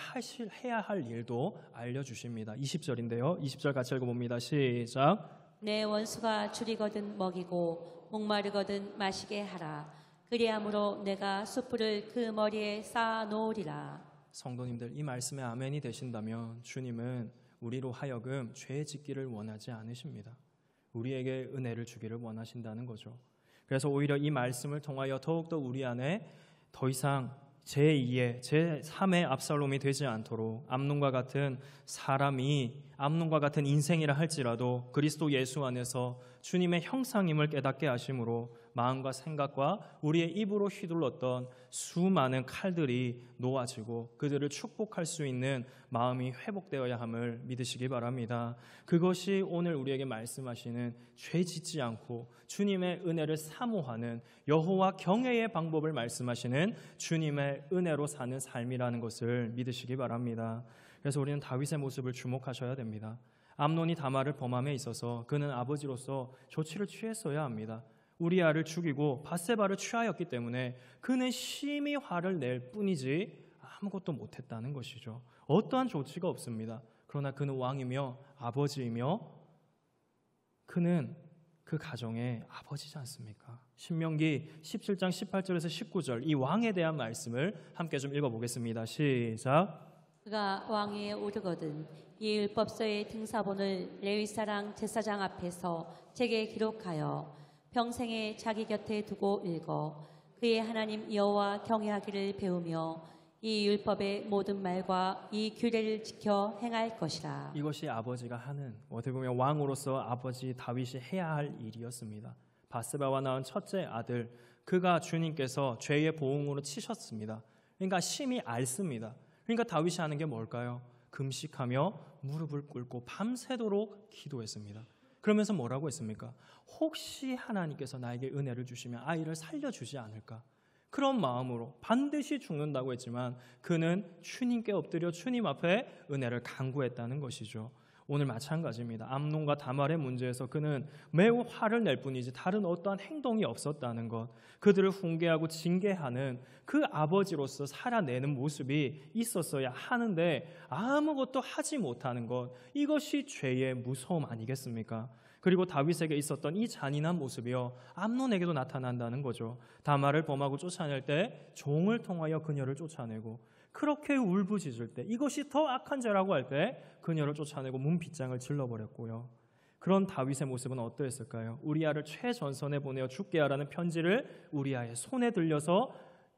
해야 할 일도 알려주십니다. 20절인데요. 20절 같이 읽어봅니다. 시작. 내 원수가 줄이거든 먹이고 목마르거든 마시게 하라. 그리함으로 내가 숯불을 그 머리에 쌓아 놓으리라. 성도님들, 이 말씀에 아멘이 되신다면 주님은 우리로 하여금 죄 짓기를 원하지 않으십니다. 우리에게 은혜를 주기를 원하신다는 거죠. 그래서 오히려 이 말씀을 통하여 더욱더 우리 안에 더 이상 제2의 제3의 압살롬이 되지 않도록 암논과 같은 사람이 암논과 같은 인생이라 할지라도 그리스도 예수 안에서 주님의 형상임을 깨닫게 하심으로 마음과 생각과 우리의 입으로 휘둘렀던 수많은 칼들이 놓아지고 그들을 축복할 수 있는 마음이 회복되어야 함을 믿으시기 바랍니다. 그것이 오늘 우리에게 말씀하시는 죄 짓지 않고 주님의 은혜를 사모하는 여호와 경외의 방법을 말씀하시는 주님의 은혜로 사는 삶이라는 것을 믿으시기 바랍니다. 그래서 우리는 다윗의 모습을 주목하셔야 됩니다. 암논이 다말을 범함에 있어서 그는 아버지로서 조치를 취했어야 합니다. 우리아를 죽이고 밧세바를 취하였기 때문에 그는 심히 화를 낼 뿐이지 아무것도 못했다는 것이죠. 어떠한 조치가 없습니다. 그러나 그는 왕이며 아버지이며 그는 그 가정의 아버지지 않습니까? 신명기 17장 18절에서 19절 이 왕에 대한 말씀을 함께 좀 읽어보겠습니다. 시작. 그가 왕위에 오르거든 이 율법서의 등사본을 레위사랑 제사장 앞에서 제게 기록하여 평생에 자기 곁에 두고 읽어 그의 하나님 여호와 경외하기를 배우며 이 율법의 모든 말과 이 규례를 지켜 행할 것이라. 이것이 아버지가 하는, 어떻게 보면 왕으로서 아버지 다윗이 해야 할 일이었습니다. 밧세바와 낳은 첫째 아들, 그가 주님께서 죄의 보응으로 치셨습니다. 그러니까 심히 앓습니다. 그러니까 다윗이 하는 게 뭘까요? 금식하며 무릎을 꿇고 밤새도록 기도했습니다. 그러면서 뭐라고 했습니까? 혹시 하나님께서 나에게 은혜를 주시면 아이를 살려주지 않을까? 그런 마음으로 반드시 죽는다고 했지만 그는 주님께 엎드려 주님 앞에 은혜를 간구했다는 것이죠. 오늘 마찬가지입니다. 암논과 다말의 문제에서 그는 매우 화를 낼 뿐이지 다른 어떠한 행동이 없었다는 것, 그들을 훈계하고 징계하는 그 아버지로서 살아내는 모습이 있었어야 하는데 아무것도 하지 못하는 것, 이것이 죄의 무서움 아니겠습니까? 그리고 다윗에게 있었던 이 잔인한 모습이요 암논에게도 나타난다는 거죠. 다말을 범하고 쫓아낼 때 종을 통하여 그녀를 쫓아내고 그렇게 울부짖을 때 이것이 더 악한 죄라고 할 때 그녀를 쫓아내고 문빗장을 질러버렸고요. 그런 다윗의 모습은 어떠했을까요? 우리아를 최전선에 보내어 죽게 하라는 편지를 우리아의 손에 들려서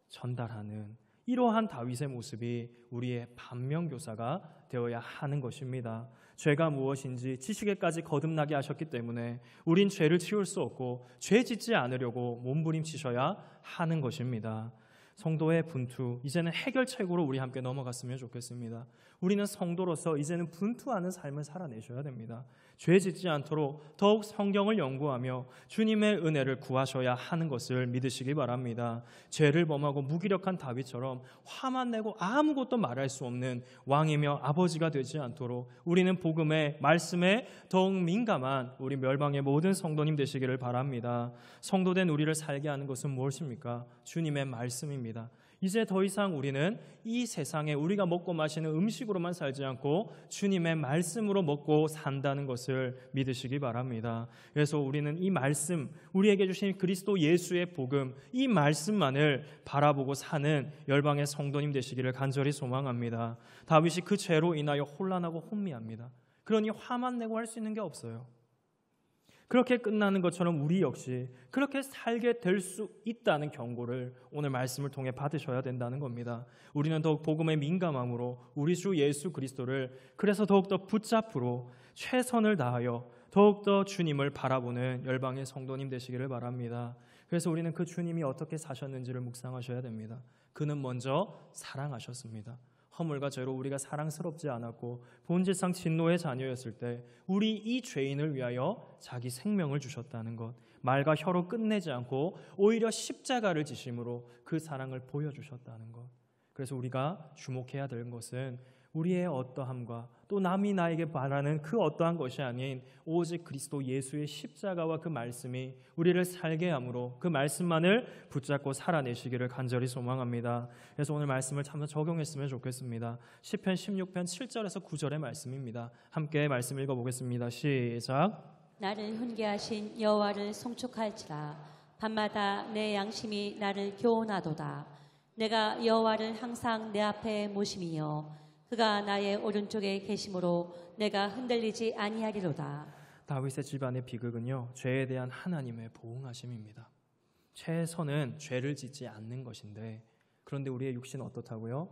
전달하는 이러한 다윗의 모습이 우리의 반면교사가 되어야 하는 것입니다. 죄가 무엇인지 지식에까지 거듭나게 하셨기 때문에 우린 죄를 치울 수 없고 죄 짓지 않으려고 몸부림치셔야 하는 것입니다. 성도의 분투, 이제는 해결책으로 우리 함께 넘어갔으면 좋겠습니다. 우리는 성도로서 이제는 분투하는 삶을 살아내셔야 됩니다. 죄 짓지 않도록 더욱 성경을 연구하며 주님의 은혜를 구하셔야 하는 것을 믿으시기 바랍니다. 죄를 범하고 무기력한 다윗처럼 화만 내고 아무것도 말할 수 없는 왕이며 아버지가 되지 않도록 우리는 복음의 말씀에 더욱 민감한 우리 멸방의 모든 성도님 되시기를 바랍니다. 성도된 우리를 살게 하는 것은 무엇입니까? 주님의 말씀입니다. 이제 더 이상 우리는 이 세상에 우리가 먹고 마시는 음식으로만 살지 않고 주님의 말씀으로 먹고 산다는 것을 믿으시기 바랍니다. 그래서 우리는 이 말씀, 우리에게 주신 그리스도 예수의 복음, 이 말씀만을 바라보고 사는 열방의 성도님 되시기를 간절히 소망합니다. 다윗이 그 죄로 인하여 혼란하고 혼미합니다. 그러니 화만 내고 할 수 있는 게 없어요. 그렇게 끝나는 것처럼 우리 역시 그렇게 살게 될 수 있다는 경고를 오늘 말씀을 통해 받으셔야 된다는 겁니다. 우리는 더욱 복음에 민감함으로 우리 주 예수 그리스도를 그래서 더욱더 붙잡으로 최선을 다하여 더욱더 주님을 바라보는 열방의 성도님 되시기를 바랍니다. 그래서 우리는 그 주님이 어떻게 사셨는지를 묵상하셔야 됩니다. 그는 먼저 사랑하셨습니다. 허물과 죄로 우리가 사랑스럽지 않았고 본질상 진노의 자녀였을 때 우리 이 죄인을 위하여 자기 생명을 주셨다는 것, 말과 혀로 끝내지 않고 오히려 십자가를 지심으로 그 사랑을 보여주셨다는 것. 그래서 우리가 주목해야 될 것은 우리의 어떠함과 또 남이 나에게 바라는 그 어떠한 것이 아닌 오직 그리스도 예수의 십자가와 그 말씀이 우리를 살게 함으로 그 말씀만을 붙잡고 살아내시기를 간절히 소망합니다. 그래서 오늘 말씀을 참 적용했으면 좋겠습니다. 시편 16편 7절에서 9절의 말씀입니다. 함께 말씀 읽어보겠습니다. 시작. 나를 훈계하신 여호와를 송축할지라. 밤마다 내 양심이 나를 교훈하도다. 내가 여호와를 항상 내 앞에 모심이여 그가 나의 오른쪽에 계심으로 내가 흔들리지 아니하리로다. 다윗의 집안의 비극은요, 죄에 대한 하나님의 보응하심입니다. 최선은 죄를 짓지 않는 것인데, 그런데 우리의 육신은 어떻다고요?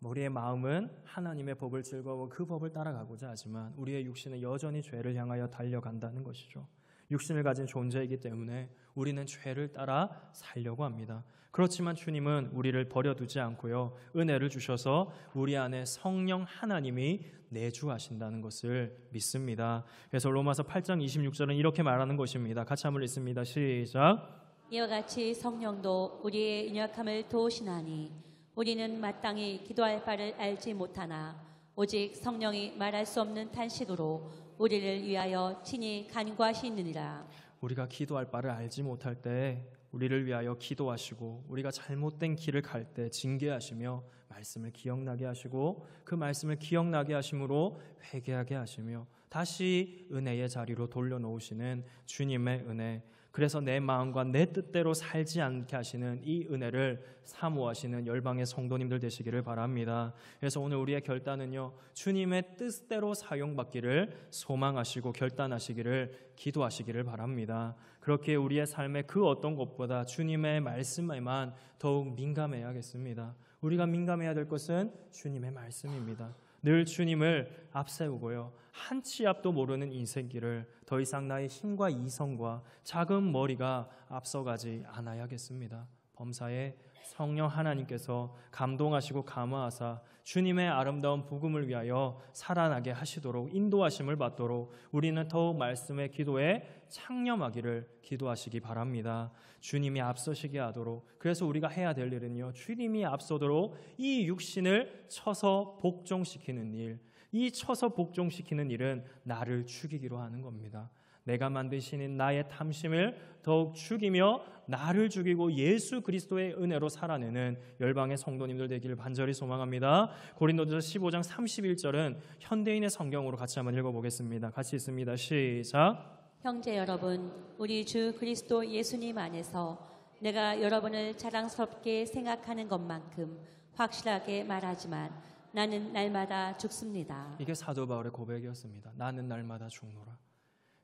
우리의 마음은 하나님의 법을 즐거워 그 법을 따라가고자 하지만 우리의 육신은 여전히 죄를 향하여 달려간다는 것이죠. 육신을 가진 존재이기 때문에 우리는 죄를 따라 살려고 합니다. 그렇지만 주님은 우리를 버려두지 않고요, 은혜를 주셔서 우리 안에 성령 하나님이 내주하신다는 것을 믿습니다. 그래서 로마서 8장 26절은 이렇게 말하는 것입니다. 같이 한번 읽습니다. 시작. 이와 같이 성령도 우리의 연약함을 도우시나니 우리는 마땅히 기도할 바를 알지 못하나 오직 성령이 말할 수 없는 탄식으로 우리를 위하여 친히 간구하시느니라. 우리가 기도할 바를 알지 못할 때 우리를 위하여 기도하시고, 우리가 잘못된 길을 갈 때 징계하시며 말씀을 기억나게 하시고, 그 말씀을 기억나게 하심으로 회개하게 하시며 다시 은혜의 자리로 돌려놓으시는 주님의 은혜, 그래서 내 마음과 내 뜻대로 살지 않게 하시는 이 은혜를 사모하시는 열방의 성도님들 되시기를 바랍니다. 그래서 오늘 우리의 결단은요, 주님의 뜻대로 사용받기를 소망하시고 결단하시기를 기도하시기를 바랍니다. 그렇게 우리의 삶의 그 어떤 것보다 주님의 말씀에만 더욱 민감해야겠습니다. 우리가 민감해야 될 것은 주님의 말씀입니다. 늘 주님을 앞세우고요, 한 치 앞도 모르는 인생길을 더 이상 나의 힘과 이성과 작은 머리가 앞서가지 않아야겠습니다. 범사에 성령 하나님께서 감동하시고 감화하사 주님의 아름다운 복음을 위하여 살아나게 하시도록 인도하심을 받도록 우리는 더욱 말씀의 기도에 창념하기를 기도하시기 바랍니다. 주님이 앞서시게 하도록, 그래서 우리가 해야 될 일은요, 주님이 앞서도록 이 육신을 쳐서 복종시키는 일, 이 쳐서 복종시키는 일은 나를 죽이기로 하는 겁니다. 내가 만드신 나의 탐심을 더욱 죽이며 나를 죽이고 예수 그리스도의 은혜로 살아내는 열방의 성도님들 되기를 간절히 소망합니다. 고린도전서 15장 31절은 현대인의 성경으로 같이 한번 읽어보겠습니다. 같이 읽습니다. 시작. 형제 여러분, 우리 주 그리스도 예수님 안에서 내가 여러분을 자랑스럽게 생각하는 것만큼 확실하게 말하지만 나는 날마다 죽습니다. 이게 사도 바울의 고백이었습니다. 나는 날마다 죽노라.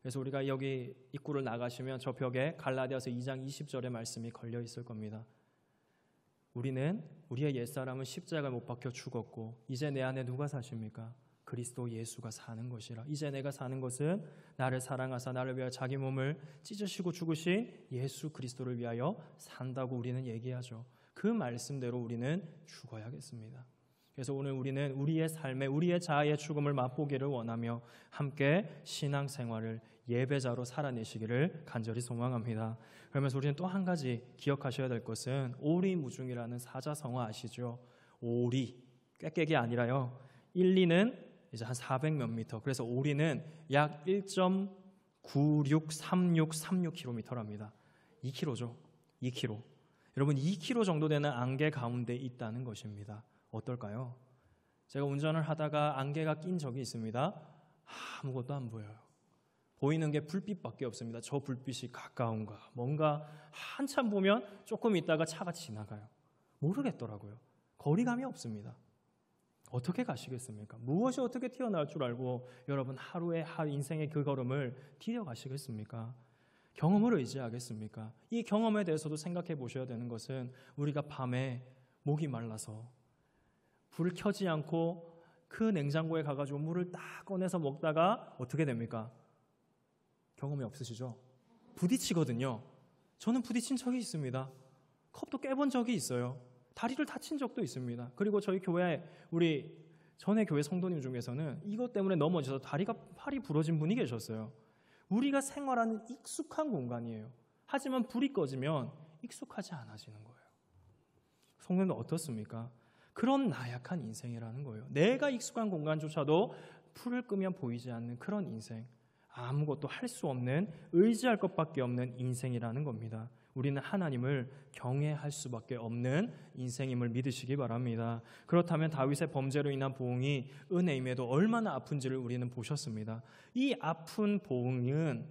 그래서 우리가 여기 입구를 나가시면 저 벽에 갈라디아서 2장 20절의 말씀이 걸려 있을 겁니다. 우리는, 우리의 옛사람은 십자가에 못 박혀 죽었고 이제 내 안에 누가 사십니까? 그리스도 예수가 사는 것이라. 이제 내가 사는 것은 나를 사랑하사 나를 위하여 자기 몸을 찢으시고 죽으신 예수 그리스도를 위하여 산다고 우리는 얘기하죠. 그 말씀대로 우리는 죽어야겠습니다. 그래서 오늘 우리는 우리의 삶에 우리의 자아의 죽음을 맛보기를 원하며 함께 신앙생활을 예배자로 살아내시기를 간절히 소망합니다. 그러면서 우리는 또 한 가지 기억하셔야 될 것은 오리무중이라는 사자성어 아시죠? 오리, 꾀깨기 아니라요, 1, 2는 이제 한 400몇 미터, 그래서 오리는 약 1.963636km랍니다. 2km죠. 2km. 여러분 2km 정도 되는 안개 가운데 있다는 것입니다. 어떨까요? 제가 운전을 하다가 안개가 낀 적이 있습니다. 아무것도 안 보여요. 보이는 게 불빛밖에 없습니다. 저 불빛이 가까운가, 뭔가 한참 보면 조금 있다가 차가 지나가요. 모르겠더라고요. 거리감이 없습니다. 어떻게 가시겠습니까? 무엇이 어떻게 튀어나올 줄 알고 여러분 하루의 인생의 그 걸음을 뛰어가시겠습니까? 경험을 의지하겠습니까? 이 경험에 대해서도 생각해 보셔야 되는 것은 우리가 밤에 목이 말라서 불을 켜지 않고 그 냉장고에 가가지고 물을 딱 꺼내서 먹다가 어떻게 됩니까? 경험이 없으시죠? 부딪히거든요. 저는 부딪힌 적이 있습니다. 컵도 깨본 적이 있어요. 다리를 다친 적도 있습니다. 그리고 저희 교회, 우리 전에 교회 성도님 중에서는 이것 때문에 넘어져서 팔이 부러진 분이 계셨어요. 우리가 생활하는 익숙한 공간이에요. 하지만 불이 꺼지면 익숙하지 않아지는 거예요. 성도님은 어떻습니까? 그런 나약한 인생이라는 거예요. 내가 익숙한 공간조차도 불을 끄면 보이지 않는 그런 인생, 아무것도 할 수 없는, 의지할 것밖에 없는 인생이라는 겁니다. 우리는 하나님을 경외할 수밖에 없는 인생임을 믿으시기 바랍니다. 그렇다면 다윗의 범죄로 인한 보응이 은혜임에도 얼마나 아픈지를 우리는 보셨습니다. 이 아픈 보응은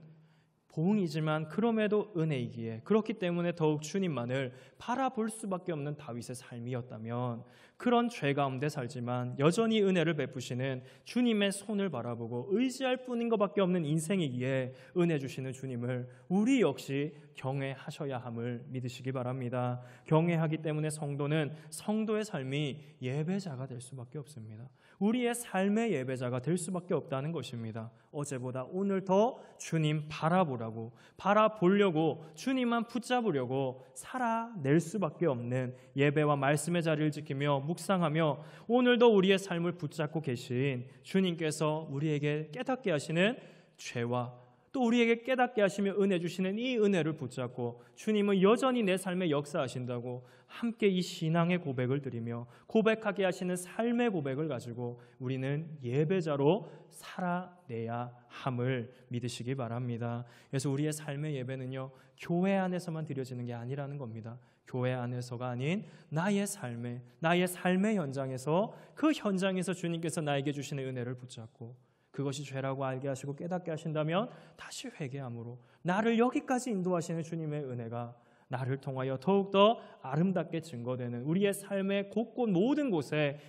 보응이지만 그럼에도 은혜이기에, 그렇기 때문에 더욱 주님만을 바라볼 수밖에 없는 다윗의 삶이었다면 그런 죄 가운데 살지만 여전히 은혜를 베푸시는 주님의 손을 바라보고 의지할 뿐인 것밖에 없는 인생이기에 은혜 주시는 주님을 우리 역시 경외하셔야 함을 믿으시기 바랍니다. 경외하기 때문에 성도는 성도의 삶이 예배자가 될 수밖에 없습니다. 우리의 삶의 예배자가 될 수밖에 없다는 것입니다. 어제보다 오늘 더 주님 바라보려고 주님만 붙잡으려고 살아낼 수밖에 없는 예배와 말씀의 자리를 지키며 묵상하며 오늘도 우리의 삶을 붙잡고 계신 주님께서 우리에게 깨닫게 하시는 죄와 또 우리에게 깨닫게 하시며 은혜 주시는 이 은혜를 붙잡고 주님은 여전히 내 삶에 역사하신다고 함께 이 신앙의 고백을 드리며 고백하게 하시는 삶의 고백을 가지고 우리는 예배자로 살아내야 함을 믿으시기 바랍니다. 그래서 우리의 삶의 예배는요, 교회 안에서만 드려지는 게 아니라는 겁니다. 교회 안에서가 아닌 나의 삶의 현장에서, 그 현장에서 주님께서 나에게 주시는 은혜를 붙잡고 그것이 죄라고 알게 하시고 깨닫게 하신다면 다시 회개함으로 나를 여기까지 인도하시는 주님의 은혜가 나를 통하여 더욱더 아름답게 증거되는 우리의 삶의 곳곳 모든 곳에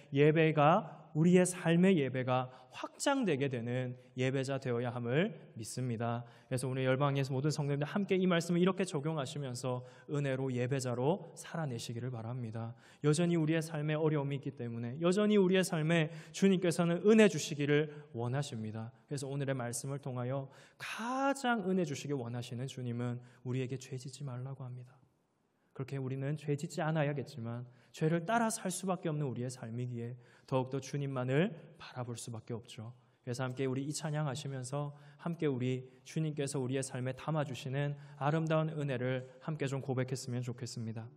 우리의 삶의 예배가 확장되게 되는 예배자 되어야 함을 믿습니다. 그래서 오늘 열방에서 모든 성도님들 함께 이 말씀을 이렇게 적용하시면서 은혜로 예배자로 살아내시기를 바랍니다. 여전히 우리의 삶에 어려움이 있기 때문에 여전히 우리의 삶에 주님께서는 은혜 주시기를 원하십니다. 그래서 오늘의 말씀을 통하여 가장 은혜 주시기 원하시는 주님은 우리에게 죄 짓지 말라고 합니다. 그렇게 우리는 죄 짓지 않아야겠지만 죄를 따라 살 수밖에 없는 우리의 삶이기에 더욱더 주님만을 바라볼 수밖에 없죠. 그래서 함께 우리 이 찬양하시면서 함께 우리 주님께서 우리의 삶에 담아주시는 아름다운 은혜를 함께 좀 고백했으면 좋겠습니다.